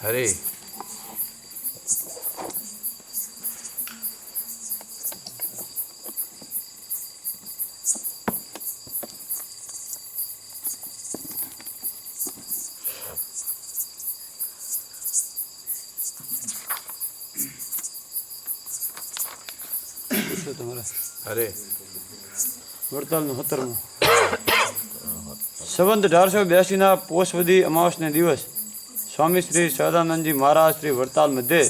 હરે હરે વડતાલનું 17મું સંવંત 1882 પોષવદી અમાવસને દિવસ સ્વામી શ્રી સહજાનંદજી મહારાજ શ્રી વડતાલ મધ્યે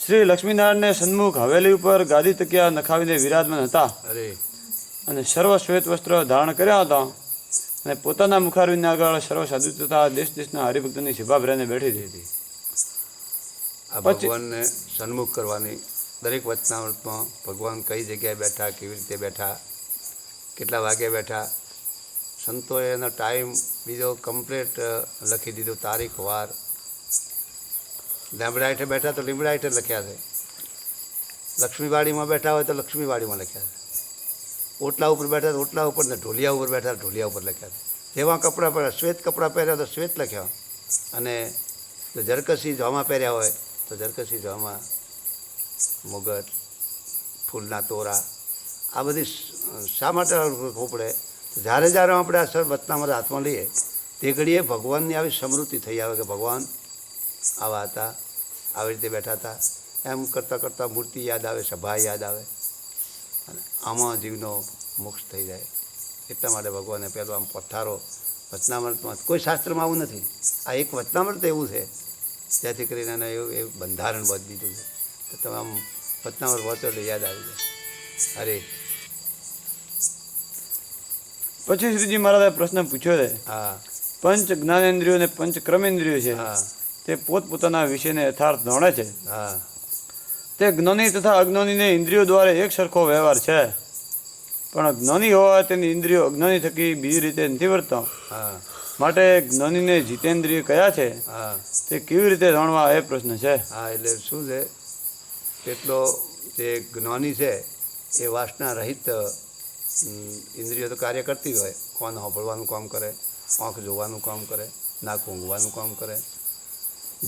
શ્રી લક્ષ્મીનારાયણને સન્મુખ હવેલી ઉપર ગાદી તકિયા નખાવીને વિરાજમાન હતા હરે અને સર્વ શ્વેત વસ્ત્ર ધારણ કર્યા હતા અને પોતાના મુખારવિંદને આગળ સર્વ સાધુ તથા દેશ દેશના હરિભક્તોની સભા ભરાઈને બેઠી હતી. આ ભગવાનને સન્મુખ કરવાની દરેક વચનામૃતમાં ભગવાન કઈ જગ્યાએ બેઠા, કેવી રીતે બેઠા, કેટલા વાગે બેઠા, સંતોએ એનો ટાઈમ બીજો કમ્પ્લીટ લખી દીધો, તારીખ વાર. લીમડા હેઠે બેઠા તો લીમડા હેઠે લખ્યા છે, લક્ષ્મીવાડીમાં બેઠા હોય તો લક્ષ્મીવાડીમાં લખ્યા છે, ઓટલા ઉપર બેઠા તો ઓટલા ઉપર, ને ઢોલિયા ઉપર બેઠા ઢોલિયા ઉપર લખ્યા છે. જેવા કપડાં પહેર્યા, શ્વેત કપડાં પહેર્યા તો શ્વેત લખ્યા, અને જો જરકસી જોમાં પહેર્યા હોય તો જરકસી જોમાં મુગટ, ફૂલના તોરા, આ બધી શા માટે રાખવું પડે? જ્યારે જ્યારે આપણે આ વચનામૃત હાથમાં લઈએ તે ઘડીએ ભગવાનની આવી સમૃદ્ધિ થઈ આવે કે ભગવાન આવા હતા, આવી રીતે બેઠા હતા. એમ કરતાં કરતાં મૂર્તિ યાદ આવે, સભા યાદ આવે, અને આમાં જીવનો મોક્ષ થઈ જાય. એટલા માટે ભગવાને પહેલો આમ પથ્થારો વચનામૃતમાં, કોઈ શાસ્ત્રમાં આવું નથી, આ એક વચનામૃત એવું છે જેથી કરીને એને એવું બંધારણ બાંધી દીધું છે તો તમે આમ વચનામૃત વાંચો એટલે યાદ આવી જાય. અરે પછી શ્રીજી મહારાજે પ્રશ્ન પૂછ્યો છે, હા પંચ જ્ઞાનેન્દ્રિયો અને પંચ કર્મેન્દ્રિયો છે હા તે પોતપોતાના વિષયને યથાર્થ જાણે છે. હા તે જ્ઞાની તથા અજ્ઞાનીને ઇન્દ્રિયો દ્વારા એક સરખો વ્યવહાર છે, પણ જ્ઞાની હોવા તેની ઇન્દ્રિયો અજ્ઞાની થકી બીજી રીતે નથી વર્તતા. હા માટે જ્ઞાનીને જીતેન્દ્રિય કયા છે હા તે કેવી રીતે જાણવા એ પ્રશ્ન છે. હા એટલે શું છે, એટલો જે જ્ઞાની છે એ વાસના રહિત ઇન્દ્રિયો તો કાર્ય કરતી હોય. કોન સાંભળવાનું કામ કરે, આંખ જોવાનું કામ કરે, નાક ઊંઘવાનું કામ કરે,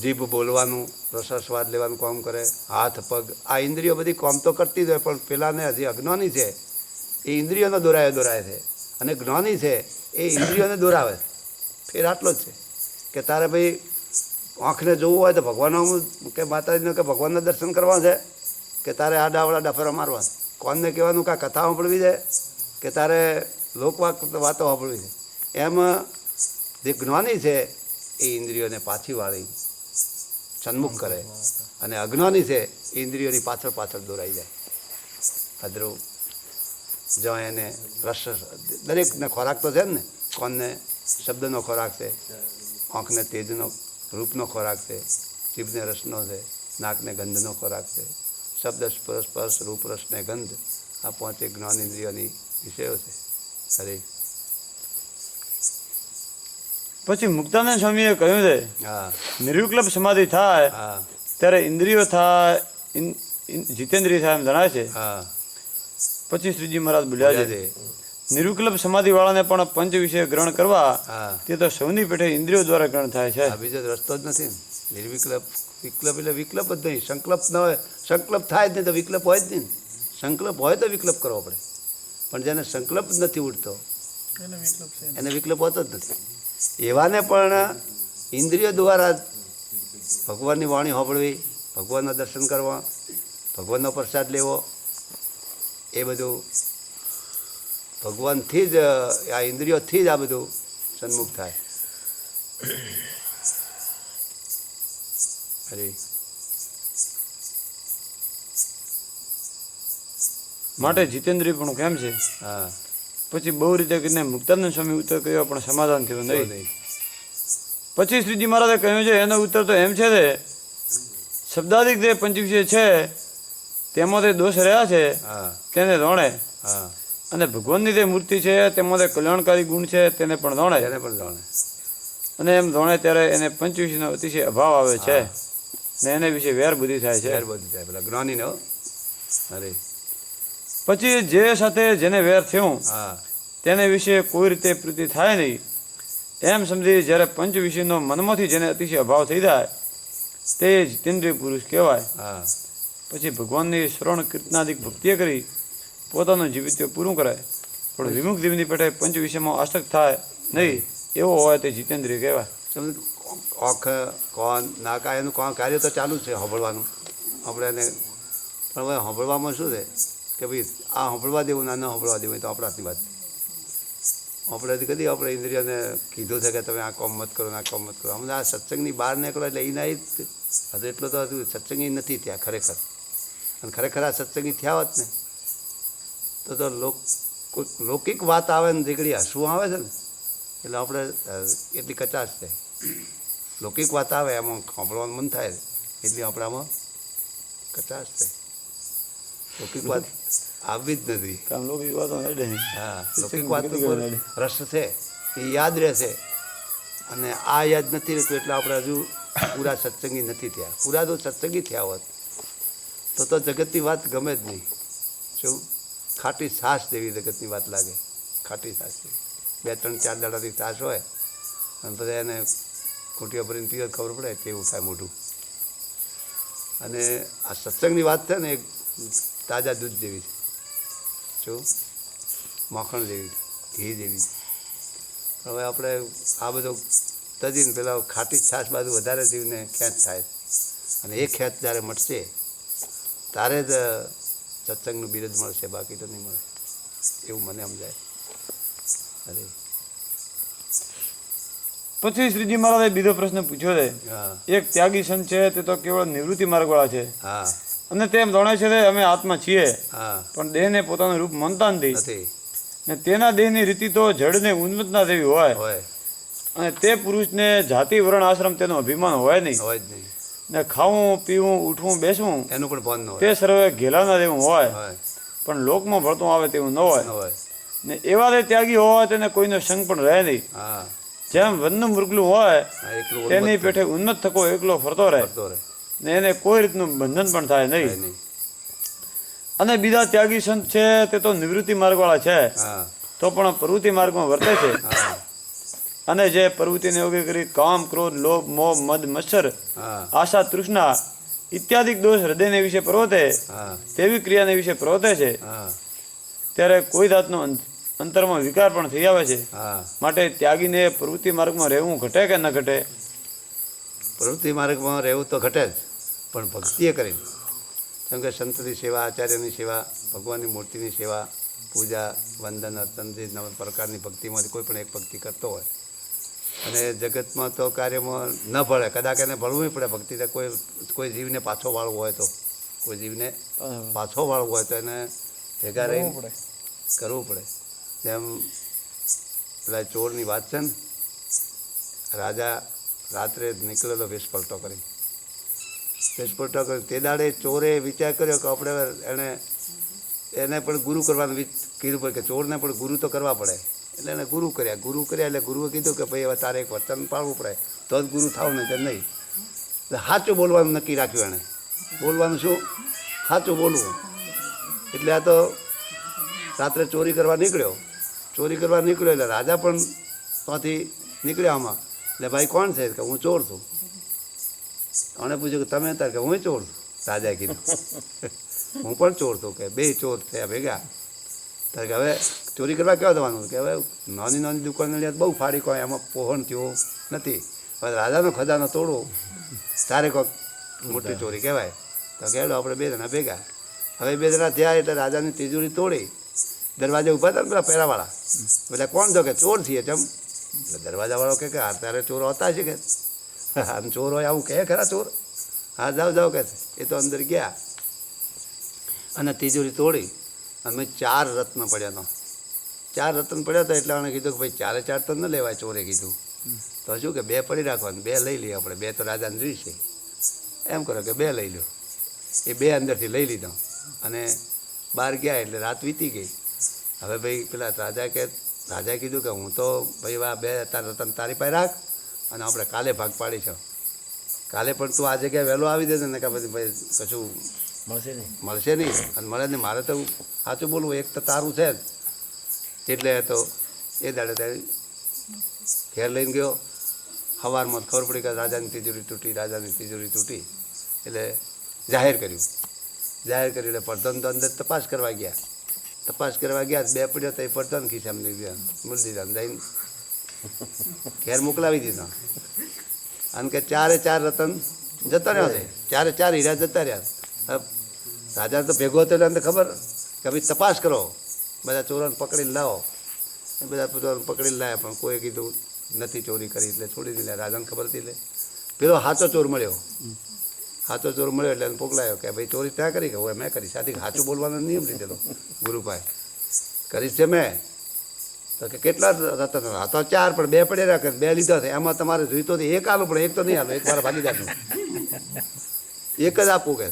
જીભ બોલવાનું, રસસ્વાદ લેવાનું કામ કરે, હાથ પગ, આ ઇન્દ્રિયો બધી કામ તો કરતી જ હોય. પણ પેલાને હજી અજ્ઞાની છે એ ઇન્દ્રિયોને દોરાય છે, અને જ્ઞાની છે એ ઇન્દ્રિયોને દોરાવે. ફેર આટલો જ છે કે તારે ભાઈ આંખને જોવું હોય તો ભગવાનનો કે માતાજીને કે ભગવાનના દર્શન કરવા છે, કે તારે આડાવડા ડફરા મારવા, કોનને કહેવાનું કાં કથા સાંભળવી છે, કે તારે લોકવાક વાતો સાંભળવી છે. એમ જે જ્ઞાની છે એ ઇન્દ્રિયોને પાછી વાળી સન્મુખ કરે, અને અજ્ઞાની છે એ ઇન્દ્રિયોની પાછળ પાછળ દોરાઈ જાય. અધરું જો એને રસ, દરેકને ખોરાક તો છે ને, કોનને શબ્દનો ખોરાક છે, આંખને તેજનો રૂપનો ખોરાક છે, જીભને રસનો છે, નાકને ગંધનો ખોરાક છે, શબ્દ સ્પર્શ રૂપ રસ ને ગંધ, આ પાંચે જ્ઞાન ઇન્દ્રિયોની વિષયો છે. અરે પછી મુક્તાનંદ સ્વામીએ કહ્યું છે, હા નિર્વિકલ્પ સમાધિ થાય હા ત્યારે ઇન્દ્રિયો થાય, જીતેન્દ્રિય થાય એમ જણાય છે. હા પછી શ્રીજી મહારાજ બોલ્યા છે, નિર્વિકલ્પ સમાધિ વાળાને પણ પંચ વિષય ગ્રહણ કરવા હા તે તો સૌની પેઠે ઇન્દ્રિયો દ્વારા ગ્રહણ થાય છે. આ બીજો રસ્તો જ નથી ને. નિર્વિકલ્પ, વિકલ્પ એટલે વિકલ્પ જ નહીં, સંકલ્પ ન હોય, સંકલ્પ થાય જ નહીં તો વિકલ્પ હોય જ નહીં. સંકલ્પ હોય તો વિકલ્પ કરવો પડે, પણ જેને સંકલ્પ જ નથી ઉઠતો એને વિકલ્પ હોતો જ નથી. એવાને પણ ઇન્દ્રિયો દ્વારા ભગવાનની વાણી સાંભળવી, ભગવાનના દર્શન કરવા, ભગવાનનો પ્રસાદ લેવો, એ બધું ભગવાનથી જ, આ ઇન્દ્રિયોથી જ આ બધું સન્મુખ થાય. હરે માટે જીતેન્દ્રિય પણ કેમ છે. હા પછી બહુ રીતે કરીને મુક્તાનંદ સ્વામી ઉત્તર કહ્યો પણ સમાધાન થયું નહીં. પછી શ્રીજી મહારાજે કહ્યું છે એનો ઉત્તર તો એમ છે શબ્દાદિક જે પંચવિષય છે તેમાં તે દોષ રહ્યા છે હા તેને જાણે, હા અને ભગવાનની જે મૂર્તિ છે તેમાં તે કલ્યાણકારી ગુણ છે તેને પણ જાણે, એને પણ જાણે. અને એમ જાણે ત્યારે એને પંચવિષયનો અતિશય અભાવ આવે છે ને એને વિશે વેર બુદ્ધિ થાય છે. વેર બધી થાય પેલા જ્ઞાનીને. અરે પછી જે સાથે જેને વેર થયું હા તેને વિશે કોઈ રીતે પ્રીતિ થાય નહીં એમ સમજી જ્યારે પંચ વિષયનો મનમાંથી જેને અતિશય અભાવ થઈ જાય તે જીતેન્દ્રિય પુરુષ કહેવાય. હા પછી ભગવાનની શ્રવણ કીર્તનાદિક ભક્તિએ કરી પોતાનું જીવિત્ય પૂરું કરાય, પણ વિમુખ જીવની પેટે પંચ વિષયમાં આસક્ત થાય નહીં એવો હોય તે જીતેન્દ્રિય કહેવાય. સમજ આંખ કોણ નાકા એનું કોણ કાર્ય તો ચાલુ જ છે સાંભળવાનું આપણે એને, પણ હવે સાંભળવામાં શું છે કે ભાઈ આ સાંભળવા દેવું ના ન સાંભળવા દેવું એ તો આપણાથી વાત છે. આપણાથી કદી આપણે ઇન્દ્રિયોને કીધું છે કે તમે આ કામ મત કરો ને આ કામ મત કરો. અમને આ સત્સંગની બહાર નીકળો એટલે એ ના હજુ એટલો તો હજુ સત્સંગી નથી ત્યાં ખરેખર. અને ખરેખર આ સત્સંગી થયા હોત ને તો કોઈક લૌકિક વાત આવે ને દીકરી હસવું આવે છે ને એટલે આપણે એટલી કચાશ છે. લૌકિક વાત આવે એમાં સાંભળવાનું મન થાય એટલી આપણે આમાં કચાશ છે. લૌકિક વાત આવવી જ નથી. હા લૌકિક વાત રસ છે એ યાદ રહેશે, અને આ યાદ નથી રહેતું એટલે આપણે હજુ પૂરા સત્સંગી નથી થયા. પૂરા જો સત્સંગી થયા હોત તો જગતની વાત ગમે જ નહીં. શું ખાટી છાશ જેવી જગતની વાત લાગે, ખાટી છાશ જેવી. 2-3-4 દાડાથી છાશ હોય અને બધા એને ખૂંટીઓ ભરીને પીવે ખબર પડે કેવું થાય મોઢું. અને આ સત્સંગની વાત છે ને એક તાજા દૂધ જેવી છે, શું માખણ જેવી, ઘી જેવી. હવે આપણે આ બધો તજીને પેલા ખાટી છાશ બાજુ વધારે જીવને ખેંચ થાય, અને એ ખેંચ જ્યારે મટશે ત્યારે જ સત્સંગનું બિરદ મળશે, બાકી તો નહીં મળે એવું મને સમજાય. અરે પછી શ્રીજી મહારાજે બીજો પ્રશ્ન પૂછ્યો છે. હા એક ત્યાગી સંત છે તે તો કેવળ નિવૃત્તિ માર્ગવાળા છે, હા અને તેમ જાણે છે કે અમે આત્મા છીએ, હા પણ દેહને પોતાનું રૂપ માનતા નથી, નથી ને તેના દેહની રીતિ તો જડને ઉન્મતના જેવી હોય, હોય અને તે પુરુષને જાતિ વર્ણ આશ્રમ તેનો અભિમાન હોય નહીં, હોય જ નહીં. ને ખાવું પીવું ઉઠવું બેસવું એનું પણ ભાન ન હોય. તે સર્વે ઘેલાના જેવું હોય, હોય પણ લોકમાં ભળતું આવે તેવું ન હોય. ન હોય. ને એવા તે ત્યાગી હોય તેને કોઈનો સંગ પણ રહે નહીં. હા જેમ વનનું મૃગલું હોય હા એકલું તેની પેઠે ઉન્મત થકો એકલો ફરતો રહે, કરતો રહે ને એને કોઈ રીતનું બંધન પણ થાય થાય નહીં. નહીં. અને બીજા ત્યાગી સંત છે તે તો નિવૃત્તિ માર્ગવાળા છે, હા તો પણ પ્રવૃત્તિ માર્ગમાં વર્તે છે. હા અને જે પ્રવૃત્તિને યોગ્ય કરી કામ ક્રોધ લોભ મોહ મદ મત્સર હા આશા તૃષ્ણા ઇત્યાદિક દોષ હૃદયને વિશે પ્રવર્તે હા તેવી ક્રિયાને વિશે પ્રવર્તે છે, હા ત્યારે કોઈ જાતનો અંતરમાં વિકાર પણ થઈ આવે છે. હા માટે ત્યાગીને પ્રવૃત્તિ માર્ગમાં રહેવું ઘટે કે ન ઘટે? પ્રવૃત્તિ માર્ગમાં રહેવું તો ઘટે જ, પણ ભક્તિએ કરીને. કેમ કે સંતની સેવા, આચાર્યની સેવા, ભગવાનની મૂર્તિની સેવા, પૂજા વંદન અર્ચન જે નવા પ્રકારની ભક્તિમાંથી કોઈ પણ એક ભક્તિ કરતો હોય, અને જગતમાં તો કાર્યમાં ન ભળે, કદાચ એને ભળવું પડે ભક્તિ. કોઈ જીવને પાછો વાળવો હોય તો, કોઈ જીવને પાછો વાળવો હોય તો એને ભેગા રહીને કરવું પડે. જેમ પેલા ચોરની વાત છે ને, રાજા રાત્રે નીકળેલો વેશ પલટો કરી, તે દાડે ચોરે વિચાર કર્યો કે આપણે એને પણ ગુરુ કરવાનું કીધું પડે, કે ચોરને પણ ગુરુ તો કરવા પડે. એટલે એને ગુરુ કર્યા એટલે ગુરુએ કીધું કે ભાઈ હવે તારે એક વચન પાળવું પડે તો જ ગુરુ થાવ ને, તે નહીં. એટલે સાચું બોલવાનું નક્કી રાખ્યું એણે. બોલવાનું શું? સાચું બોલવું. એટલે આ તો રાત્રે ચોરી કરવા નીકળ્યો એટલે રાજા પણ ત્યાંથી નીકળ્યા આમાં. એટલે ભાઈ કોણ છે? કે હું ચોર છું. આને પૂછ્યું કે તમે તાર? કે હું ચોર છું. રાજાએ કીધું હું પણ ચોર છું. કે બે ચોર થયા ભેગા. તારે કે હવે ચોરી કરવા કેવા જવાનું? કે હવે નાની નાની દુકાનો બહુ ફાડી કોઈ એમાં પોહણ થયો નથી. હવે રાજાનો ખજાનો તોડવો તારે કોઈક મોટી ચોરી કહેવાય. તો કહેલો આપણે 2 જણા ભેગા. હવે 2 જણા થયા એટલે રાજાની તિજોરી તોડી દરવાજે ઊભા હતા ને પેલા પહેરાવાળા. બધા કોણ છો? કે ચોર છીએ. ચમ. એટલે દરવાજાવાળો કે અત્યારે ચોર હોતા છે કે આમ ચોર હોય આવું કહે ખરા ચોર? હા જાઓ કે. એ તો અંદર ગયા અને તિજોરી તોડી અને 4 રત્ન પડ્યા હતા. 4 રત્ન પડ્યા હતા એટલે આણે કીધું કે ભાઈ 4 તો ન લેવાય. ચોરે કીધું તો શું કે 2 પડી રાખવાનું, 2 લઈ લઈએ આપણે. 2 તો રાજાને જોઈશે. એમ કરો કે 2 લઈ લો. એ 2 અંદરથી લઈ લીધો અને બહાર ગયા. એટલે રાત વીતી ગઈ. હવે ભાઈ પેલા રાજાએ કીધું કે હું તો ભાઈ આ 2 રતન તારી પાસે રાખ અને આપણે કાલે ભાગ પાડીશું. કાલે પણ તું આ જગ્યાએ વહેલો આવી દેજે ને કે પછી ભાઈ કશું મળશે નહીં. અને મળે ને મારે તો સાચું બોલવું એક તો તારું છે જ. એટલે તો એ દાડે ઘેર લઈને ગયો સવારમાં ખબર પડી કે રાજાની તિજોરી તૂટી એટલે જાહેર કર્યું એટલે પ્રધાન તો અંદર તપાસ કરવા ગયા બે પડ્યો તો એ પ્રધાન ખિસ્સામાં લઈ ગયા મુરલીધર દઈને ઘેર મોકલાવી દીધા અને કે ચાર રતન જતા રહ્યા છે ચાર હીરા જતા રહ્યા. રાજા તો ભેગો હતો એટલે ખબર કે ભાઈ તપાસ કરો, બધા ચોરોને પકડીને લાવો. એ બધા ચોરોને પકડીને લાવ્યા પણ કોઈ કીધું નથી ચોરી કરી એટલે છોડી દીધા. રાજાને ખબર હતી એટલે પેલો સાચો ચોર મળ્યો એટલે એને પોકલાયો કે ભાઈ ચોરી ત્યાં કરી કે હોય મેં કરી. સાથી સાચું બોલવાનો નિયમ લીધેલો ગુરુભાઈ કરી છે મેં તો કે કેટલા રતન હતા? 4 પણ 2 પડ્યા રાખે 2 લીધા છે. એમાં તમારે જોઈતો તો એક આલું પણ એક તો નહીં આલું, એક મારા ભાગીદારનું એક જ આપવું કે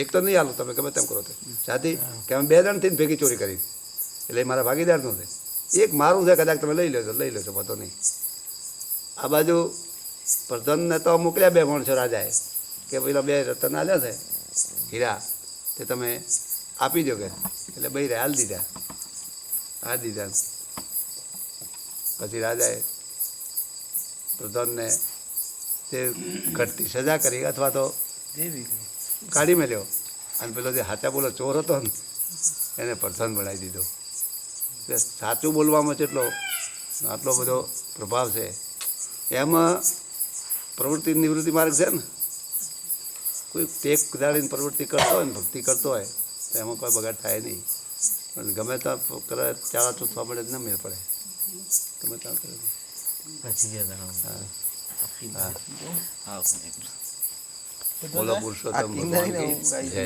એક તો નહીં આલું, તમે ગમે તેમ કરો. સાથી કે અમે 2 જણ થઈને ભેગી ચોરી કરી એટલે એ મારા ભાગીદારનું છે, એક મારું છે, કદાચ તમે લઈ લેજો વાંધો નહીં. આ બાજુ પ્રધાનને તો મોકલ્યા 2 માણસો રાજાએ કે પેલા 2 રતન આલ્યા છે હીરા તે તમે આપી દો કે એટલે ભાઈ હાલ દીધા. પછી રાજાએ પ્રધાનને તે ઘટતી સજા કરી અથવા તો કાઢી મેલ્યો અને પેલો જે સાચા બોલો ચોર હતો ને એને પ્રધાન બનાવી દીધો. એટલે સાચું બોલવામાં જેટલો આટલો બધો પ્રભાવ છે. એમાં પ્રવૃત્તિ નિવૃત્તિ માર્ગ છે ને, કોઈ ટેક દાડીને પ્રવૃત્તિ કરતો હોય ને ભક્તિ કરતો હોય તો એમાં કોઈ બગાડ થાય નહીં. પણ ગમે ત્યાં કરે ચાળા ચૂથવા પડે જ ના મેળ પડે, ગમે ત્યાં કરે. બોલો પુરુષોત્તમ ભગવાન કી જય.